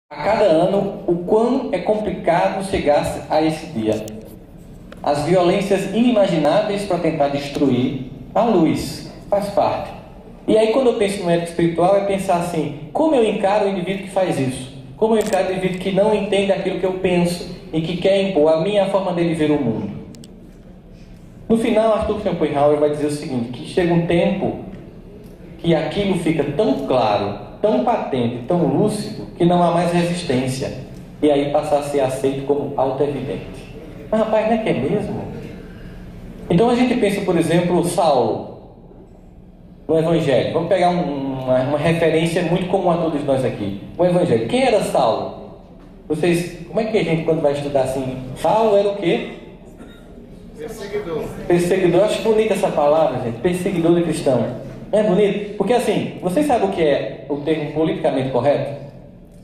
a cada ano o quão é complicado chegar a esse dia. As violências inimagináveis para tentar destruir a luz, faz parte. E aí quando eu penso no ética espiritual é pensar assim, como eu encaro o indivíduo que faz isso? Como eu encaro o indivíduo que não entende aquilo que eu penso e que quer impor a minha forma dele ver o mundo? No final, Arthur Schopenhauer vai dizer o seguinte, que chega um tempo que aquilo fica tão claro, tão patente, tão lúcido, que não há mais resistência. E aí passa a ser aceito como auto-evidente. Mas rapaz, não é que é mesmo? Então a gente pensa, por exemplo, Saulo, no Evangelho. Vamos pegar uma referência muito comum a todos nós aqui. O Evangelho. Quem era Saulo? Vocês, como é que a gente quando vai estudar assim? Saulo era o quê? Perseguidor. Perseguidor. Acho bonita essa palavra, gente. Perseguidor de cristão. Não é bonito? Porque assim, vocês sabem o que é o termo politicamente correto?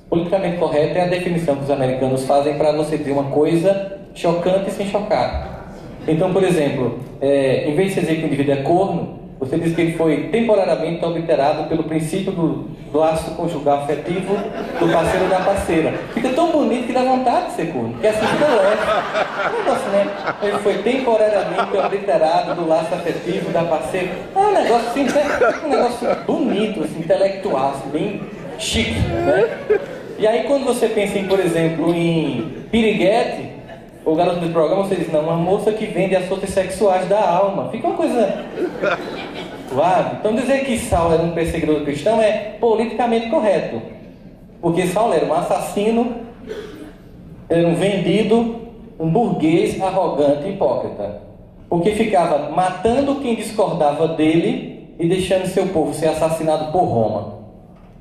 Politicamente correto é a definição que os americanos fazem para você ter uma coisa chocante sem chocar. Então, por exemplo, em vez de dizer que o indivíduo é corno, você diz que ele foi temporariamente obliterado pelo princípio do laço conjugal afetivo do parceiro ou da parceira. Fica tão bonito que dá vontade de ser corno, porque assim fica leve. Negócio, né? Ele foi temporariamente obliterado do laço afetivo da parceira. É um negócio assim, um negócio bonito, assim, intelectual, assim, bem chique, né? E aí quando você pensa em, por exemplo, em piriguete, o garoto do programa, você diz, não, uma moça que vende açougues sexuais da alma. Fica uma coisa suave. Então dizer que Saulo era um perseguidor cristão é politicamente correto. Porque Saulo era um assassino, era um vendido, um burguês arrogante e hipócrita. Porque ficava matando quem discordava dele e deixando seu povo ser assassinado por Roma.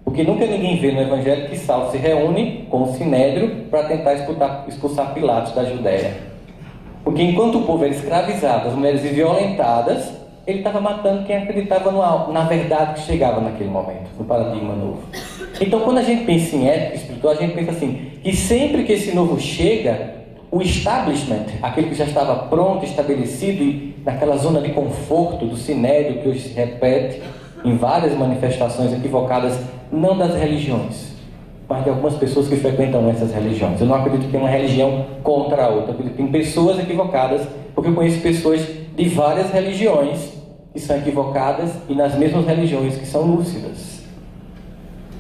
Porque nunca ninguém vê no Evangelho que Saulo se reúne com o Sinédrio para tentar expulsar Pilatos da Judéia. Porque enquanto o povo era escravizado, as mulheres violentadas, ele estava matando quem acreditava na verdade que chegava naquele momento, no paradigma novo. Então quando a gente pensa em ética espiritual, a gente pensa assim, que sempre que esse novo chega, o establishment, aquele que já estava pronto, estabelecido, e naquela zona de conforto do Sinédrio, que hoje se repete em várias manifestações equivocadas, não das religiões, mas de algumas pessoas que frequentam essas religiões. Eu não acredito que tenha uma religião contra a outra, eu acredito que tem pessoas equivocadas, porque eu conheço pessoas de várias religiões que são equivocadas e nas mesmas religiões que são lúcidas.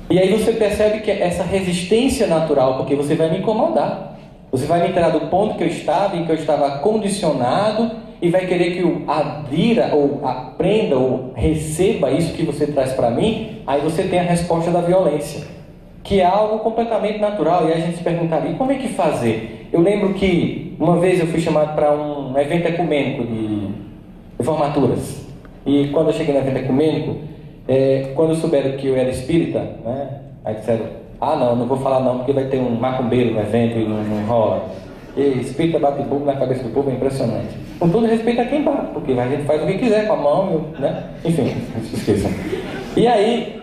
E aí você percebe que essa resistência natural, porque você vai me incomodar, você vai me tirar do ponto que eu estava, em que eu estava condicionado, e vai querer que eu adira, ou aprenda, ou receba isso que você traz para mim, aí você tem a resposta da violência, que é algo completamente natural, e a gente se perguntaria, como é que fazer? Eu lembro que uma vez eu fui chamado para um evento ecumênico de formaturas, e quando eu cheguei no evento ecumênico, quando souberam que eu era espírita, né, aí disseram, não vou falar não, porque vai ter um macumbeiro no evento e não rola. E espírita bate burro na cabeça do povo, é impressionante. Com todo respeito a quem bate, porque a gente faz o que quiser com a mão, né? Enfim, não se esqueçam. E aí,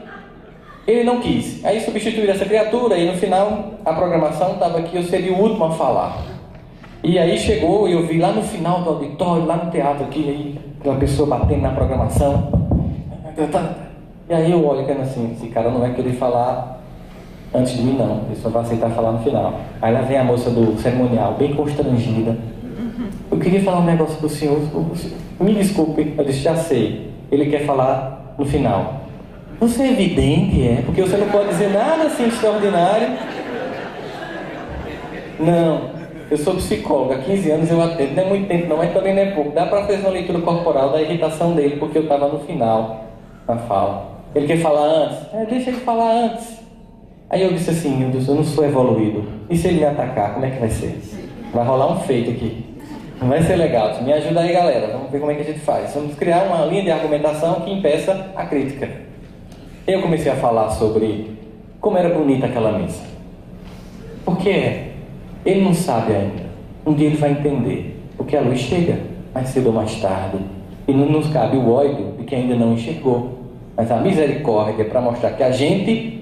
ele não quis. Aí substituíram essa criatura e no final a programação estava que eu seria o último a falar. E aí chegou e eu vi lá no final do auditório, lá no teatro aqui, aí, uma pessoa batendo na programação. E aí eu olho e assim, esse cara não vai querer falar antes de mim não, ele só vai aceitar falar no final. Aí lá vem a moça do cerimonial, bem constrangida. Eu queria falar um negócio pro senhor, me desculpe, eu disse, já sei, ele quer falar no final. Você é vidente, porque você não pode dizer nada assim extraordinário. Não, eu sou psicólogo, há 15 anos eu atendo, não é muito tempo não, mas também não é pouco. Dá para fazer uma leitura corporal da irritação dele, porque eu estava no final da fala. Ele quer falar antes? Deixa ele falar antes. Aí eu disse assim, meu Deus, eu não sou evoluído. E se ele me atacar, como é que vai ser? Vai rolar um feito aqui. Não vai ser legal. Me ajuda aí, galera. Vamos ver como é que a gente faz. Vamos criar uma linha de argumentação que impeça a crítica. Eu comecei a falar sobre como era bonita aquela mesa. Porque ele não sabe ainda. Um dia ele vai entender. Porque a luz chega, mais cedo ou mais tarde. E não nos cabe o ódio de quem ainda não enxergou. Mas a misericórdia é para mostrar que a gente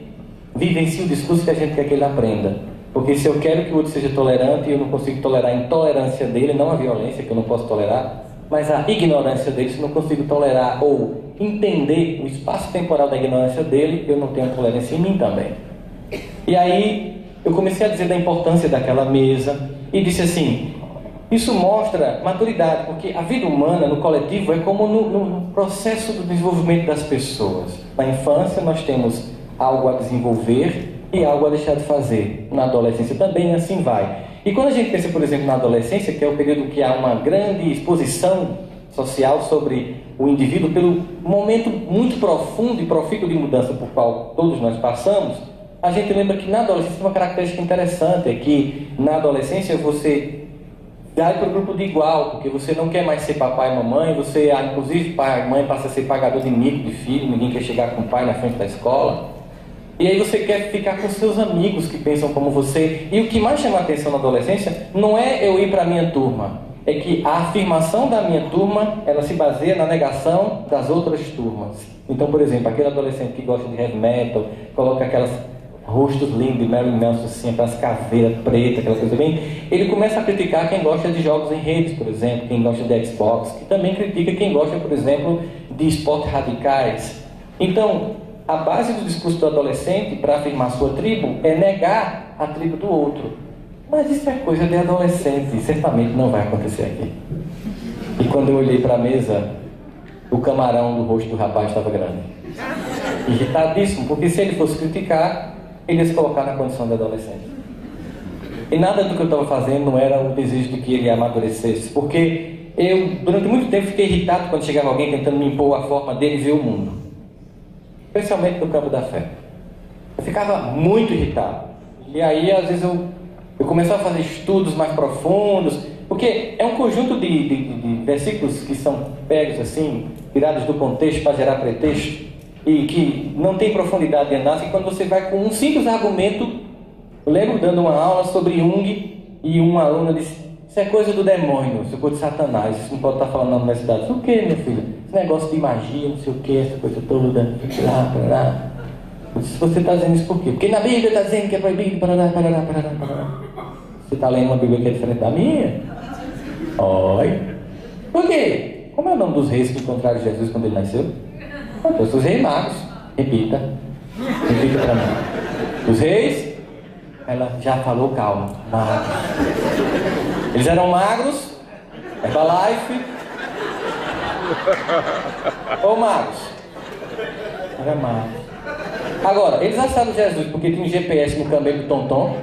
vivencie o discurso que a gente quer que ele aprenda. Porque se eu quero que o outro seja tolerante, eu não consigo tolerar a intolerância dele, não a violência, que eu não posso tolerar, mas a ignorância dele, se eu não consigo tolerar ou entender o espaço temporal da ignorância dele, eu não tenho tolerância em mim também. E aí eu comecei a dizer da importância daquela mesa e disse assim, isso mostra maturidade, porque a vida humana no coletivo é como no processo do desenvolvimento das pessoas. Na infância nós temos algo a desenvolver e algo a deixar de fazer. Na adolescência também assim vai. E quando a gente pensa, por exemplo, na adolescência, que é o período que há uma grande exposição social sobre o indivíduo, pelo momento muito profundo e profícuo de mudança por qual todos nós passamos, a gente lembra que na adolescência tem uma característica interessante, é que na adolescência você vai para o grupo de igual, porque você não quer mais ser papai e mamãe, você, inclusive, pai e mãe passa a ser pagador de mico de filho, ninguém quer chegar com o pai na frente da escola. E aí você quer ficar com seus amigos que pensam como você. E o que mais chama a atenção na adolescência não é eu ir para a minha turma, é que a afirmação da minha turma, ela se baseia na negação das outras turmas. Então, por exemplo, aquele adolescente que gosta de heavy metal, coloca aquelas rostos lindos de Marilyn Manson, assim, aquelas caveiras pretas, aquela coisa bem, ele começa a criticar quem gosta de jogos em redes, por exemplo, quem gosta de Xbox, que também critica quem gosta, por exemplo, de esportes radicais. Então, a base do discurso do adolescente para afirmar sua tribo é negar a tribo do outro. Mas isso é coisa de adolescente, e certamente não vai acontecer aqui. E quando eu olhei para a mesa, o camarão do rosto do rapaz estava grande. Irritadíssimo, porque se ele fosse criticar, ele ia se colocar na condição de adolescente. E nada do que eu estava fazendo não era o desejo de que ele amadurecesse, porque eu, durante muito tempo, fiquei irritado quando chegava alguém tentando me impor a forma dele ver o mundo. Especialmente no campo da fé. Eu ficava muito irritado. E aí, às vezes, eu começava a fazer estudos mais profundos, porque é um conjunto de versículos que são pegos assim, tirados do contexto para gerar pretexto, e que não tem profundidade de análise. E quando você vai com um simples argumento, eu lembro dando uma aula sobre Jung, e um aluno disse, isso é coisa do demônio, isso é coisa de Satanás, isso não pode estar falando na universidade. O que, meu filho? Esse negócio de magia, não sei o que, essa coisa toda, lá. Eu disse, você está dizendo isso por quê? Porque na Bíblia está dizendo que é proibido, parará. Você está lendo uma Bíblia que é diferente da minha? Oi. Por quê? Como é o nome dos reis que encontraram Jesus quando ele nasceu? Os reis magos. Repita para mim. Os reis, ela já falou, calma, magos. Eles eram magros, Herbalife, ou magos? Era magos. Agora, eles acharam Jesus porque tinha um GPS no camelo do Tonton,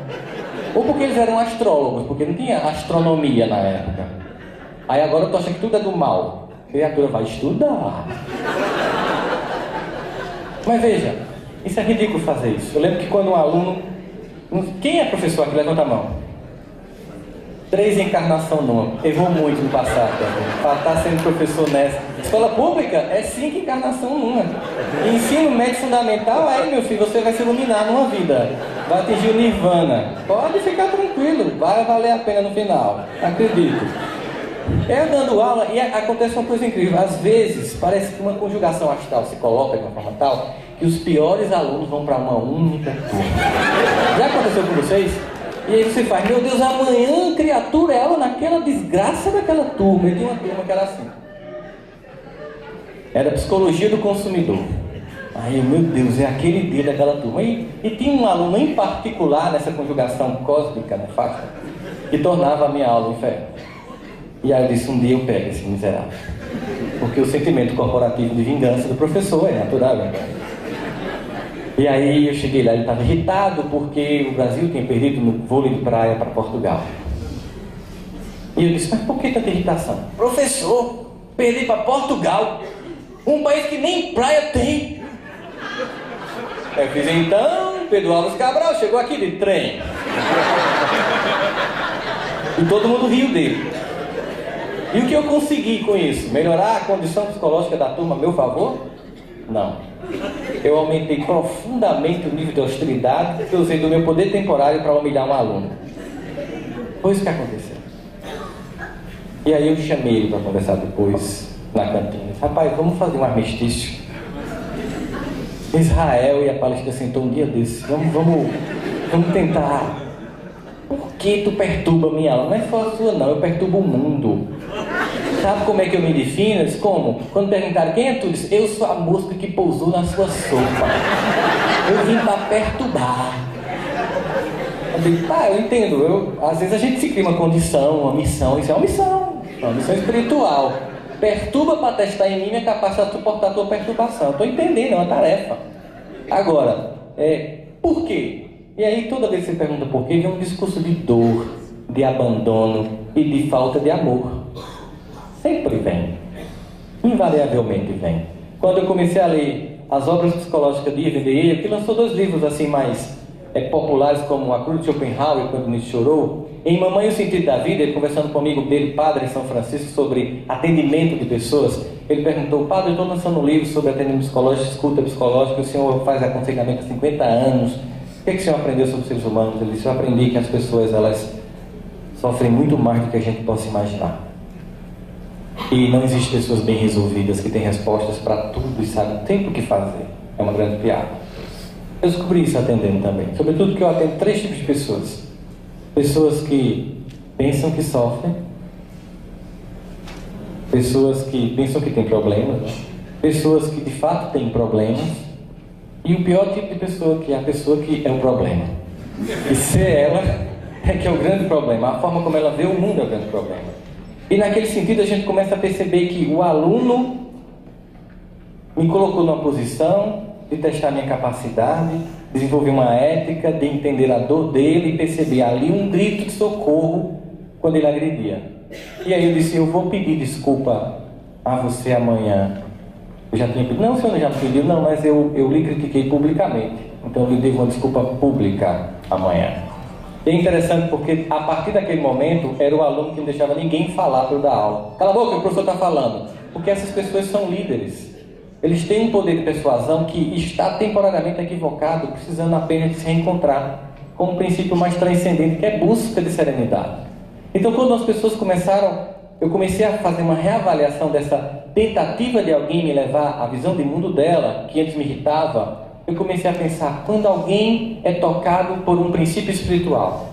ou porque eles eram astrólogos, porque não tinha astronomia na época. Aí agora eu tô achando que tudo é do mal. A criatura vai estudar. Mas veja, isso é ridículo fazer isso. Eu lembro que quando um aluno... Quem é professor aqui? Levanta a mão. 3 encarnação numa. Errou muito no passado também. Para estar sendo professor nessa. Escola pública é 5 encarnação numa. Ensino médio fundamental, aí meu filho, você vai se iluminar numa vida. Vai atingir o nirvana. Pode ficar tranquilo, vai valer a pena no final. Acredito. Eu dando aula, e acontece uma coisa incrível. Às vezes, parece que uma conjugação astral se coloca de uma forma tal que os piores alunos vão para uma única turma. Já aconteceu com vocês? E aí você faz, meu Deus, amanhã, criatura, ela naquela desgraça daquela turma. E tinha uma turma que era assim. Era psicologia do consumidor. Aí, meu Deus, é aquele dia daquela turma. E tinha um aluno em particular nessa conjugação cósmica, nefasta, que tornava a minha aula um inferno. E aí eu disse, um dia eu pego esse miserável. Porque o sentimento corporativo de vingança do professor é natural, né? E aí eu cheguei lá, ele estava irritado porque o Brasil tinha perdido no vôlei de praia para Portugal. E eu disse, mas por que tanta irritação? Professor, perdi para Portugal, um país que nem praia tem. Eu fiz, então, Pedro Alves Cabral chegou aqui de trem. E todo mundo riu dele. E o que eu consegui com isso? Melhorar a condição psicológica da turma a meu favor? Não. Eu aumentei profundamente o nível de hostilidade que eu usei do meu poder temporário para humilhar um aluno. Foi isso que aconteceu. E aí eu chamei ele para conversar depois na cantina. Rapaz, vamos fazer um armistício. Israel e a Palestina sentou um dia desse. Vamos tentar. Por que tu perturba a minha aula? Não é só a sua não, eu perturbo o mundo. Sabe como é que eu me defino? Eu disse, como? Quando perguntaram quem é tu, eu disse, eu sou a mosca que pousou na sua sopa. Eu vim para perturbar. digo, eu entendo. Às vezes a gente se cria uma condição, uma missão. Isso é uma missão espiritual. Perturba para testar em mim minha capacidade de suportar a tua perturbação. Estou entendendo, é uma tarefa. Agora, por quê? E aí toda vez que você pergunta por quê, vem um discurso de dor, de abandono e de falta de amor. Sempre vem. Invariavelmente vem. Quando eu comecei a ler as obras psicológicas de Irving Yale, que lançou 2 livros assim mais populares, como A Cruz de Schopenhauer, Quando Nietzsche Chorou, em Mamãe e o Sentido da Vida, ele conversando com um amigo dele, padre em São Francisco, sobre atendimento de pessoas, ele perguntou: padre, eu estou lançando um livro sobre atendimento psicológico, escuta psicológica, o senhor faz aconselhamento há 50 anos, o que o senhor aprendeu sobre os seres humanos? Ele disse: eu aprendi que as pessoas, elas sofrem muito mais do que a gente possa imaginar. E não existem pessoas bem resolvidas que têm respostas para tudo e sabem o tempo que fazer. É uma grande piada. Eu descobri isso atendendo também. Sobretudo que eu atendo 3 tipos de pessoas. Pessoas que pensam que sofrem, pessoas que pensam que têm problemas, pessoas que de fato têm problemas, e o pior tipo de pessoa, que é a pessoa que é o problema. E ser ela é que é o grande problema. A forma como ela vê o mundo é o grande problema. E naquele sentido a gente começa a perceber que o aluno me colocou numa posição de testar minha capacidade, desenvolver uma ética, de entender a dor dele e perceber ali um grito de socorro quando ele agredia. E aí eu disse: eu vou pedir desculpa a você amanhã. Eu já tinha pedido. Não, o senhor já me pediu, não, mas eu lhe critiquei publicamente. Então eu lhe devo uma desculpa pública amanhã. E é interessante porque a partir daquele momento era o aluno que não deixava ninguém falar para eu dar aula. Cala a boca, o professor está falando. Porque essas pessoas são líderes. Eles têm um poder de persuasão que está temporariamente equivocado, precisando apenas de se reencontrar com um princípio mais transcendente, que é busca de serenidade. Então, quando as pessoas eu comecei a fazer uma reavaliação dessa tentativa de alguém me levar à visão de mundo dela, que antes me irritava. Eu comecei a pensar, quando alguém é tocado por um princípio espiritual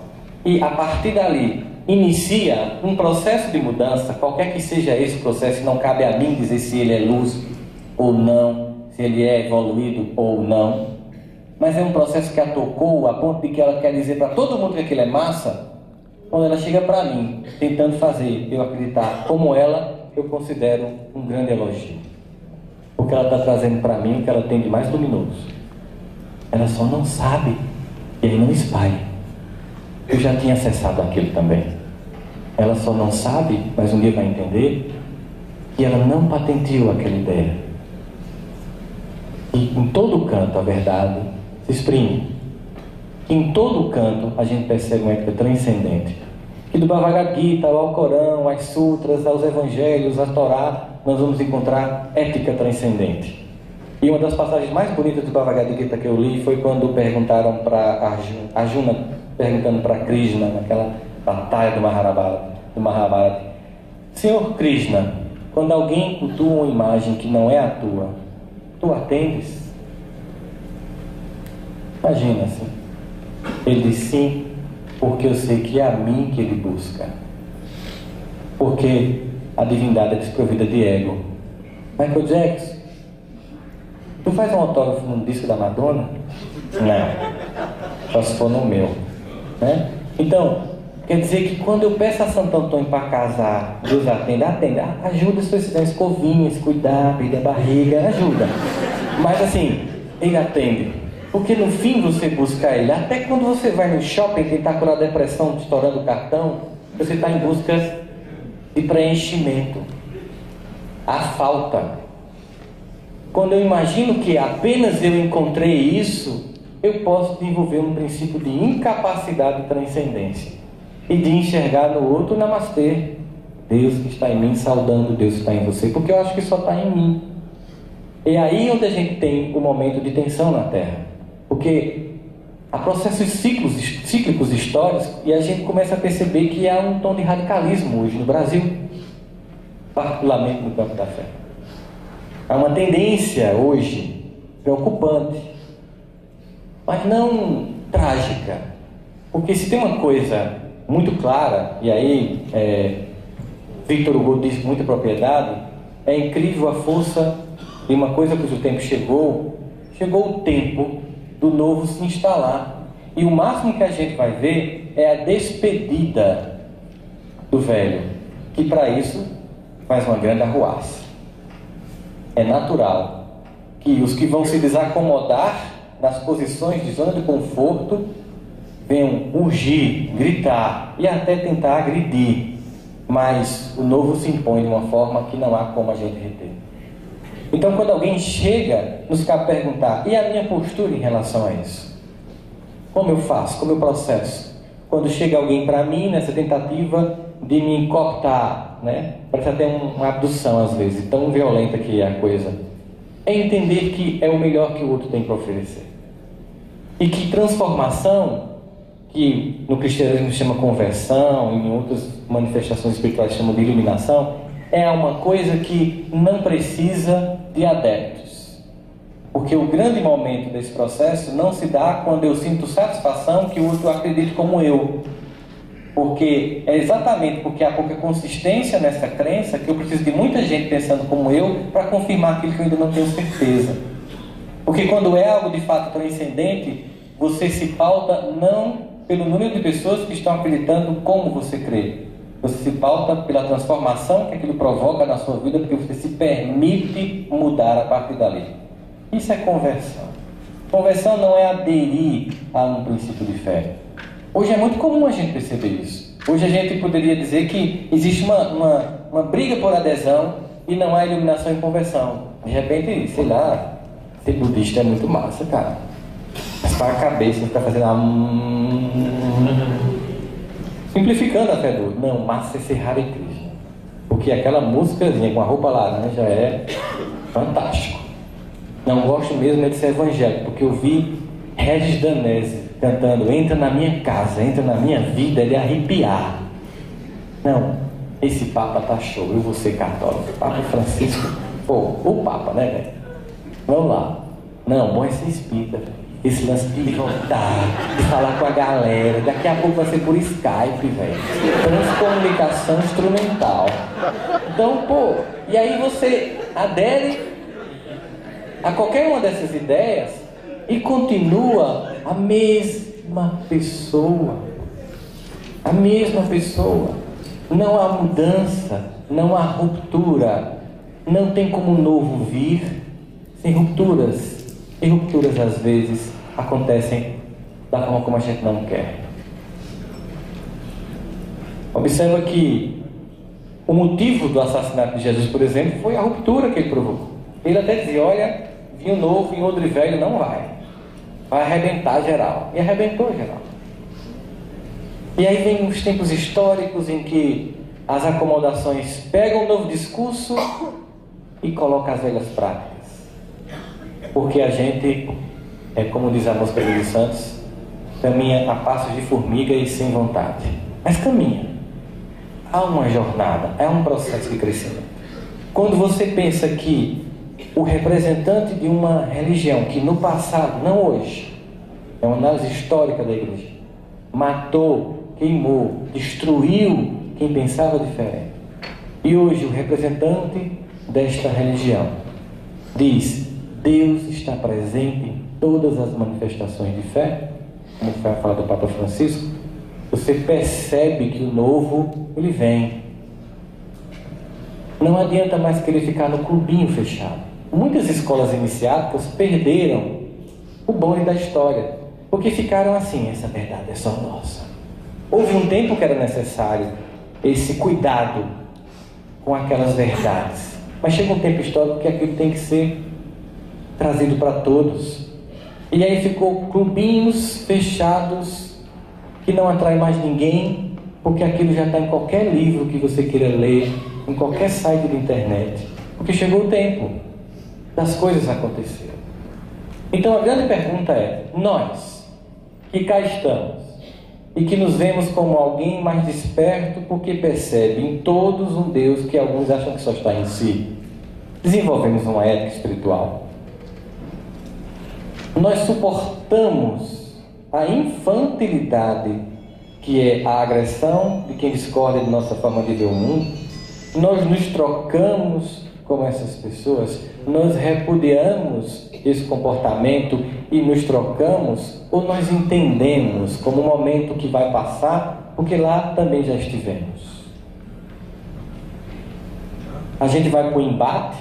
e a partir dali inicia um processo de mudança, qualquer que seja esse processo, não cabe a mim dizer se ele é luz ou não, se ele é evoluído ou não, mas é um processo que a tocou a ponto de que ela quer dizer para todo mundo que aquilo é massa. Quando ela chega para mim, tentando fazer eu acreditar como ela, eu considero um grande elogio, porque ela está trazendo para mim o que ela tem de mais luminoso. Ela só não sabe, e aí não espalhe. Eu já tinha acessado aquilo também. Ela só não sabe, mas um dia vai entender, que ela não patenteou aquela ideia. E em todo canto a verdade se exprime. Em todo canto a gente percebe uma ética transcendente. Que do Bhagavad Gita ao Alcorão, às sutras, aos evangelhos, à Torá, nós vamos encontrar ética transcendente. E uma das passagens mais bonitas do Bhagavad Gita que eu li foi quando perguntaram para Arjuna, perguntando para Krishna, naquela batalha do Mahabharata: Senhor Krishna, quando alguém cultua uma imagem que não é a tua, tu atendes? Imagina assim. Ele disse: sim, porque eu sei que é a mim que ele busca. Porque a divindade é desprovida de ego. Michael Jackson, tu faz um autógrafo num disco da Madonna? Não, só se for no meu, né? Então, quer dizer que quando eu peço a Santo Antônio para casar, Deus atende, ajuda se você dar escovinhas, cuidar, perder a barriga, ajuda. Mas assim, ele atende. Porque no fim você busca ele. Até quando você vai no shopping tentar curar a depressão estourando o cartão, você está em busca de preenchimento. A falta. Quando eu imagino que apenas eu encontrei isso, eu posso desenvolver um princípio de incapacidade de transcendência e de enxergar no outro namastê, Deus que está em mim saudando Deus que está em você, porque eu acho que só está em mim. É aí onde a gente tem o momento de tensão na Terra, porque há processos cíclicos históricos e a gente começa a perceber que há um tom de radicalismo hoje no Brasil, particularmente no campo da fé. Há uma tendência hoje preocupante, mas não trágica, porque se tem uma coisa muito clara, e aí Victor Hugo diz com muita propriedade, é incrível a força de uma coisa cujo tempo chegou o tempo do novo se instalar. E o máximo que a gente vai ver é a despedida do velho, que para isso faz uma grande arruaça. É natural que os que vão se desacomodar nas posições de zona de conforto venham urgir, gritar e até tentar agredir, mas o novo se impõe de uma forma que não há como a gente reter. Então, quando alguém chega, nos cabe perguntar: e a minha postura em relação a isso? Como eu faço? Como eu processo? Quando chega alguém para mim nessa tentativa de me cooptar, né? Parece até uma abdução às vezes, tão violenta que é a coisa. É entender que é o melhor que o outro tem para oferecer. E que transformação, que no cristianismo chama conversão, em outras manifestações espirituais chamam de iluminação, é uma coisa que não precisa de adeptos. Porque o grande momento desse processo não se dá quando eu sinto satisfação que o outro acredite como eu. Porque é exatamente porque há pouca consistência nessa crença que eu preciso de muita gente pensando como eu para confirmar aquilo que eu ainda não tenho certeza. Porque quando é algo de fato transcendente, você se pauta não pelo número de pessoas que estão acreditando como você crê. Você se pauta pela transformação que aquilo provoca na sua vida, porque você se permite mudar a partir dali. Isso é conversão. Conversão não é aderir a um princípio de fé. Hoje é muito comum a gente perceber isso. Hoje a gente poderia dizer que existe uma briga por adesão e não há iluminação e conversão. De repente, sei lá, ser budista é muito massa, cara. Mas para a cabeça, ficar fazendo simplificando a fé do outro. Não, massa é ser Hare Krishna. Porque aquela músicazinha com a roupa laranja é fantástico. Não gosto mesmo de ser evangélico, porque eu vi Regis Danese cantando "Entra na minha casa, entra na minha vida", ele arrepiar. Não, esse Papa tá show, eu vou ser católico. Papa Francisco, pô, o Papa, né, velho? Vamos lá. Não, bom é ser espírita, velho. Esse lance de voltar, de falar com a galera, daqui a pouco vai ser por Skype, velho. Transcomunicação instrumental. Então, pô, e aí você adere a qualquer uma dessas ideias e continua a mesma pessoa. A mesma pessoa. Não há mudança, não há ruptura. Não tem como o novo vir sem rupturas. E rupturas às vezes acontecem da forma como a gente não quer. Observa que o motivo do assassinato de Jesus, por exemplo, foi a ruptura que ele provocou. Ele até dizia: olha, vinho novo em odre velho não vai arrebentar geral. E arrebentou geral. E aí vem os tempos históricos em que as acomodações pegam um novo discurso e colocam as velhas práticas. Porque a gente, como diz a música dos Santos, caminha a passos de formiga e sem vontade. Mas caminha. Há uma jornada, há um processo de crescimento. Quando você pensa que o representante de uma religião que no passado, não hoje, é uma análise histórica da igreja, matou, queimou, destruiu quem pensava diferente. E hoje o representante desta religião diz: Deus está presente em todas as manifestações de fé, como foi a fala do Papa Francisco. Você percebe que o novo, ele vem. Não adianta mais querer ficar no clubinho fechado. Muitas escolas iniciáticas perderam o bonde da história, porque ficaram assim: essa verdade é só nossa. Houve um tempo que era necessário esse cuidado com aquelas verdades, mas chega um tempo histórico que aquilo tem que ser trazido para todos. E aí ficou clubinhos fechados que não atraem mais ninguém, porque aquilo já está em qualquer livro que você queira ler, em qualquer site da internet, porque chegou o tempo das coisas acontecerem. Então a grande pergunta é: nós que cá estamos e que nos vemos como alguém mais desperto, porque percebe em todos um Deus que alguns acham que só está em si, desenvolvemos uma ética espiritual? Nós suportamos a infantilidade, que é a agressão de quem discorda de nossa forma de ver o mundo? Nós nos trocamos como essas pessoas, nós repudiamos esse comportamento e nos trocamos, ou nós entendemos como um momento que vai passar, porque lá também já estivemos. A gente vai para o embate,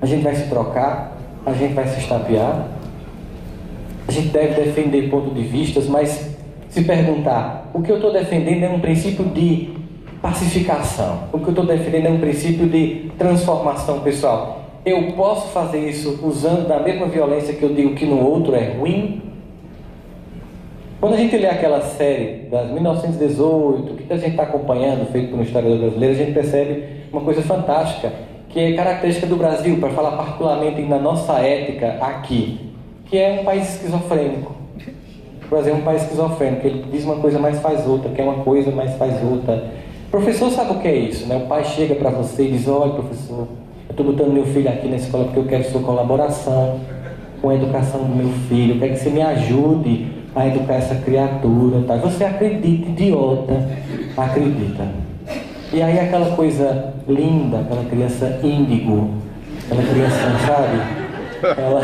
a gente vai se trocar, a gente vai se estapear, a gente deve defender pontos de vista, mas se perguntar, o que eu estou defendendo é um princípio de pacificação, o que eu estou defendendo é um princípio de transformação pessoal. Eu posso fazer isso usando da mesma violência que eu digo que no outro é ruim? Quando a gente lê aquela série das 1918, que a gente está acompanhando, feito por um historiador brasileiro, a gente percebe uma coisa fantástica, que é característica do Brasil, para falar particularmente na nossa ética aqui, que é um país esquizofrênico. O Brasil é um país esquizofrênico, ele diz uma coisa, mas faz outra, quer uma coisa, mas faz outra. O professor sabe o que é isso, né? O pai chega para você e diz, olha professor, eu estou botando meu filho aqui na escola porque eu quero sua colaboração com a educação do meu filho, eu quero que você me ajude a educar essa criatura, tá? Você acredita, idiota, acredita. E aí aquela coisa linda, aquela criança índigo, aquela criança, sabe? Ela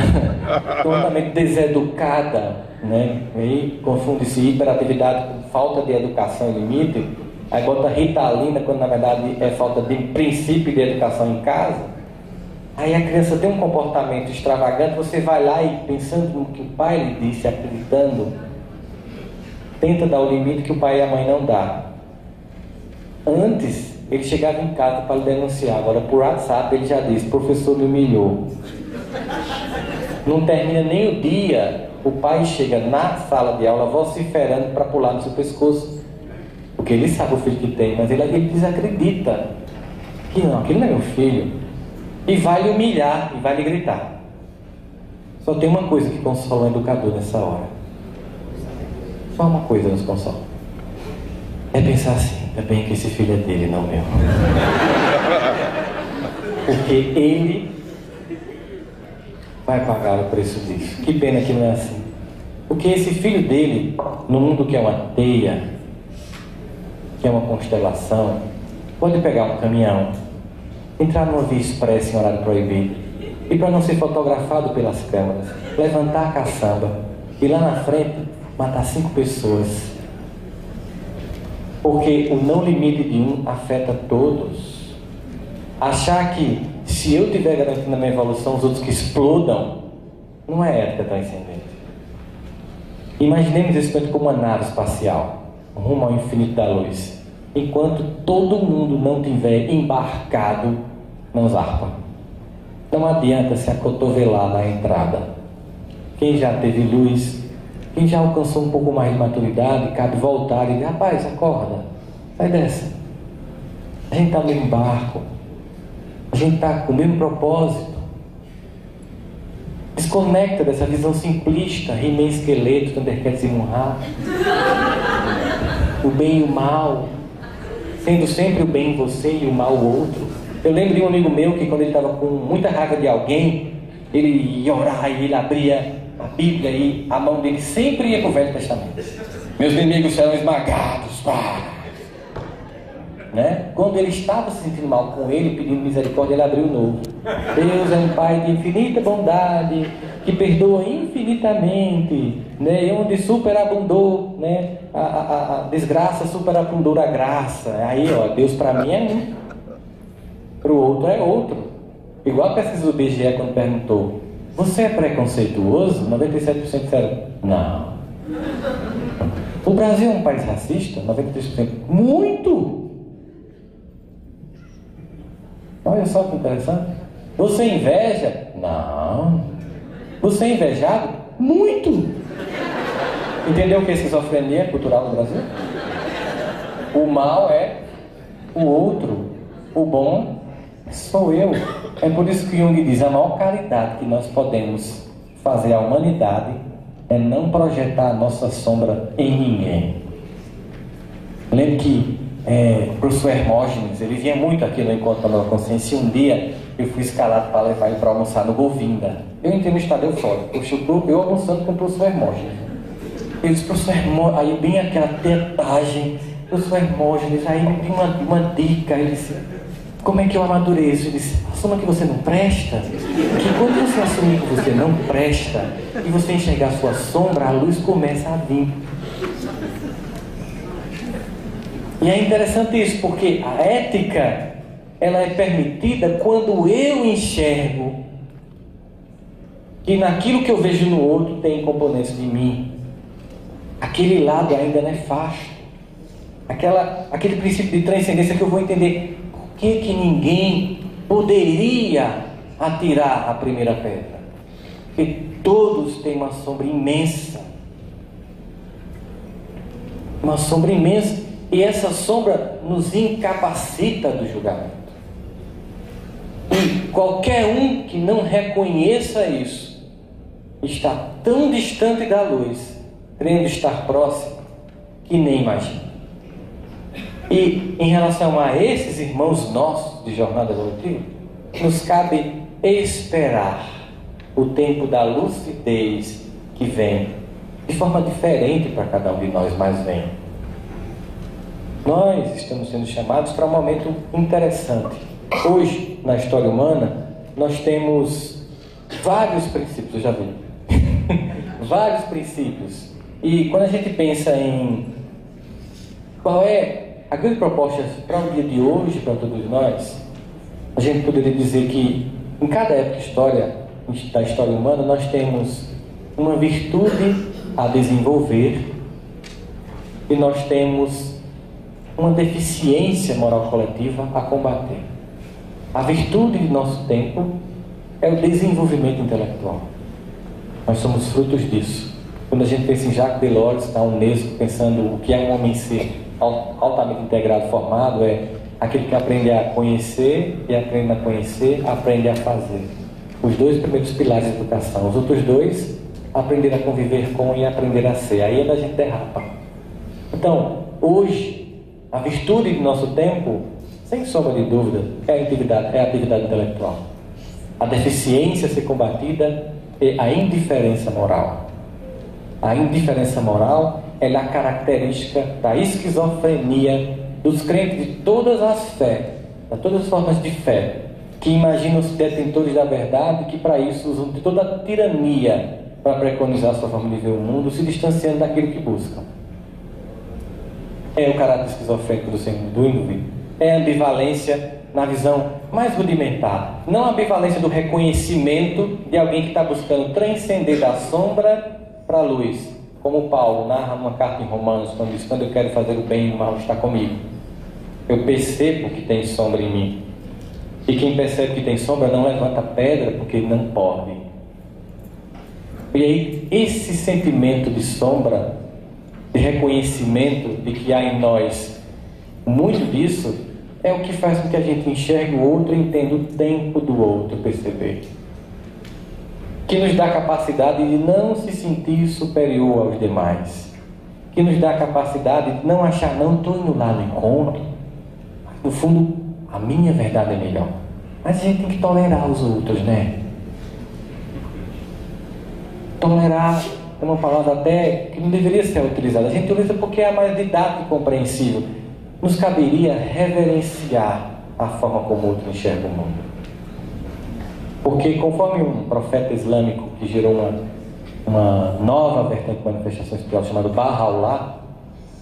totalmente deseducada, né? Aí confunde-se hiperatividade com falta de educação e limite. Aí bota Ritalina, quando na verdade é falta de princípio de educação em casa. Aí a criança tem um comportamento extravagante, você vai lá e pensando no que o pai lhe disse, acreditando, tenta dar o limite que o pai e a mãe não dão. Antes, ele chegava em casa para lhe denunciar, agora por WhatsApp ele já disse, professor me humilhou. Não termina nem o dia, o pai chega na sala de aula vociferando para pular no seu pescoço. Porque ele sabe o filho que tem, mas ele desacredita que não, aquele não é meu filho. E vai lhe humilhar, e vai lhe gritar. Só tem uma coisa que consola o educador nessa hora. Só uma coisa nos consola. É pensar assim, é bem que esse filho é dele, não meu. Porque ele vai pagar o preço disso. Que pena que não é assim. Porque esse filho dele, no mundo que é uma teia, que é uma constelação, pode pegar um caminhão, entrar numa via expressa em horário proibido, e para não ser fotografado pelas câmeras, levantar a caçamba e lá na frente matar 5 pessoas. Porque o não limite de um afeta todos. Achar que se eu estiver garantindo a minha evolução, os outros que explodam, não é ética transcendente. Imaginemos esse momento como uma nave espacial, rumo ao infinito da luz. Enquanto todo mundo não tiver embarcado, não zarpa. Não adianta se acotovelar na entrada. Quem já teve luz, quem já alcançou um pouco mais de maturidade, cabe voltar e dizer, rapaz, acorda, sai dessa. A gente está no mesmo barco, a gente está com o mesmo propósito. Desconecta dessa visão simplista, He-Man esqueleto, Thundercats e Munra. O bem e o mal, sendo sempre o bem em você e o mal o outro. Eu lembro de um amigo meu que quando ele estava com muita raiva de alguém, ele ia orar e ele abria a Bíblia e a mão dele sempre ia para o Velho Testamento. Meus inimigos serão esmagados. Né? Quando ele estava se sentindo mal com ele, pedindo misericórdia, ele abriu o Novo. Deus é um Pai de infinita bondade, que perdoa infinitamente, né? E onde superabundou, né? A desgraça superabundou a graça. Aí, ó, Deus para mim é um, para o outro é outro. Igual a pesquisa do IBGE quando perguntou, você é preconceituoso? 97% disseram, não. O Brasil é um país racista? 93%. Muito! Olha só que interessante. Você inveja? Não. Você é invejado? Muito! Entendeu o que é esquizofrenia cultural no Brasil? O mal é o outro. O bom sou eu. É por isso que Jung diz, a maior caridade que nós podemos fazer à humanidade é não projetar a nossa sombra em ninguém. Lembro que o professor Hermógenes, ele vinha muito aqui no Encontro da Nova Consciência, e um dia eu fui escalado para levar ele para almoçar no Govinda. Eu entrei no estado eufórico, eu almoçando com o professor Hermógenes. Ele disse, professor Hermógenes, aí bem aquela tetagem, professor Hermógenes, aí me deu uma dica, ele disse, Como é que eu amadureço? Ele disse, assuma que você não presta. Que quando você assumir que você não presta e você enxergar a sua sombra, a luz começa a vir. E é interessante isso, porque a ética, ela é permitida quando eu enxergo que naquilo que eu vejo no outro tem componentes de mim. Aquele lado ainda não é nefasto. Aquele princípio de transcendência que eu vou entender por que ninguém poderia atirar a primeira pedra. Porque todos têm uma sombra imensa. Uma sombra imensa. E essa sombra nos incapacita do julgamento. E qualquer um que não reconheça isso está tão distante da luz, querendo estar próximo, que nem imagina. E em relação a esses irmãos nossos de jornada evolutiva, nos cabe esperar o tempo da lucidez que vem de forma diferente para cada um de nós, mas vem. Nós estamos sendo chamados para um momento interessante. Hoje, na história humana, nós temos vários princípios, já vi. Vários princípios. E quando a gente pensa em qual é a grande proposta para o dia de hoje, para todos nós, a gente poderia dizer que em cada época da história humana, nós temos uma virtude a desenvolver e nós temos uma deficiência moral coletiva a combater. A virtude do nosso tempo é o desenvolvimento intelectual. Nós somos frutos disso. Quando a gente pensa em Jacques Delors, está um Unesco pensando o que é um homem ser altamente integrado, formado, é aquele que aprende a conhecer e aprende a conhecer, aprende a fazer. Os dois primeiros pilares da educação. Os outros dois, aprender a conviver com e aprender a ser. Aí é da gente derrapa. Então, hoje, a virtude do nosso tempo, sem sombra de dúvida, é a atividade intelectual. A deficiência a ser combatida é a indiferença moral. A indiferença moral é a característica da esquizofrenia dos crentes de todas as fés, de todas as formas de fé, que imaginam-se detentores da verdade e que para isso usam de toda a tirania para preconizar sua forma de ver o mundo, se distanciando daquilo que buscam. É o caráter esquizofrênico do indivíduo. É a ambivalência na visão mais rudimentar. Não a ambivalência do reconhecimento de alguém que está buscando transcender da sombra para a luz. Como Paulo narra numa carta em Romanos, quando diz, quando eu quero fazer o bem, o mal está comigo. Eu percebo que tem sombra em mim. E quem percebe que tem sombra não levanta pedra porque não pode. E aí, esse sentimento de sombra, de reconhecimento de que há em nós muito disso, é o que faz com que a gente enxergue o outro e entenda o tempo do outro perceber. Que nos dá a capacidade de não se sentir superior aos demais. Que nos dá a capacidade de não achar, não estou indo lá no encontro. No fundo, a minha verdade é melhor. Mas a gente tem que tolerar os outros, né? Tolerar é uma palavra até que não deveria ser utilizada. A gente utiliza porque é mais didático e compreensível. Nos caberia reverenciar a forma como o outro enxerga o mundo. Porque conforme um profeta islâmico que gerou uma nova vertente de manifestação espiritual chamada Baha'u'llah,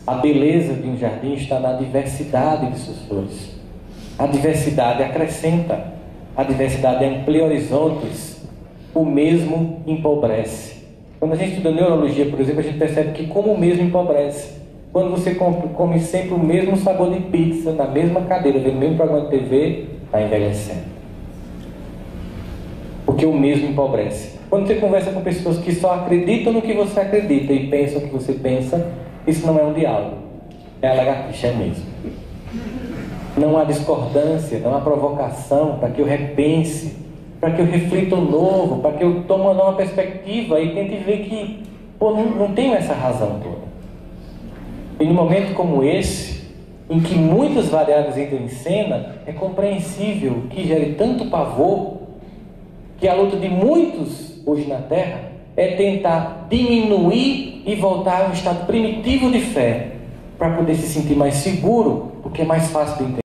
a beleza de um jardim está na diversidade de suas flores. A diversidade acrescenta, a diversidade amplia horizontes, o mesmo empobrece. Quando a gente estuda neurologia, por exemplo, a gente percebe que como o mesmo empobrece. Quando você come sempre o mesmo sabor de pizza, na mesma cadeira, vendo o mesmo programa de TV, está envelhecendo. Porque o mesmo empobrece. Quando você conversa com pessoas que só acreditam no que você acredita e pensam o que você pensa, isso não é um diálogo. É a lagartixa, é mesmo. Não há discordância, não há provocação para que eu repense, para que eu reflita o novo, para que eu tome uma nova perspectiva e tente ver que não tenho essa razão toda. E num momento como esse, em que muitas variáveis entram em cena, é compreensível que gere tanto pavor que a luta de muitos hoje na Terra é tentar diminuir e voltar a um estado primitivo de fé para poder se sentir mais seguro, porque é mais fácil de entender.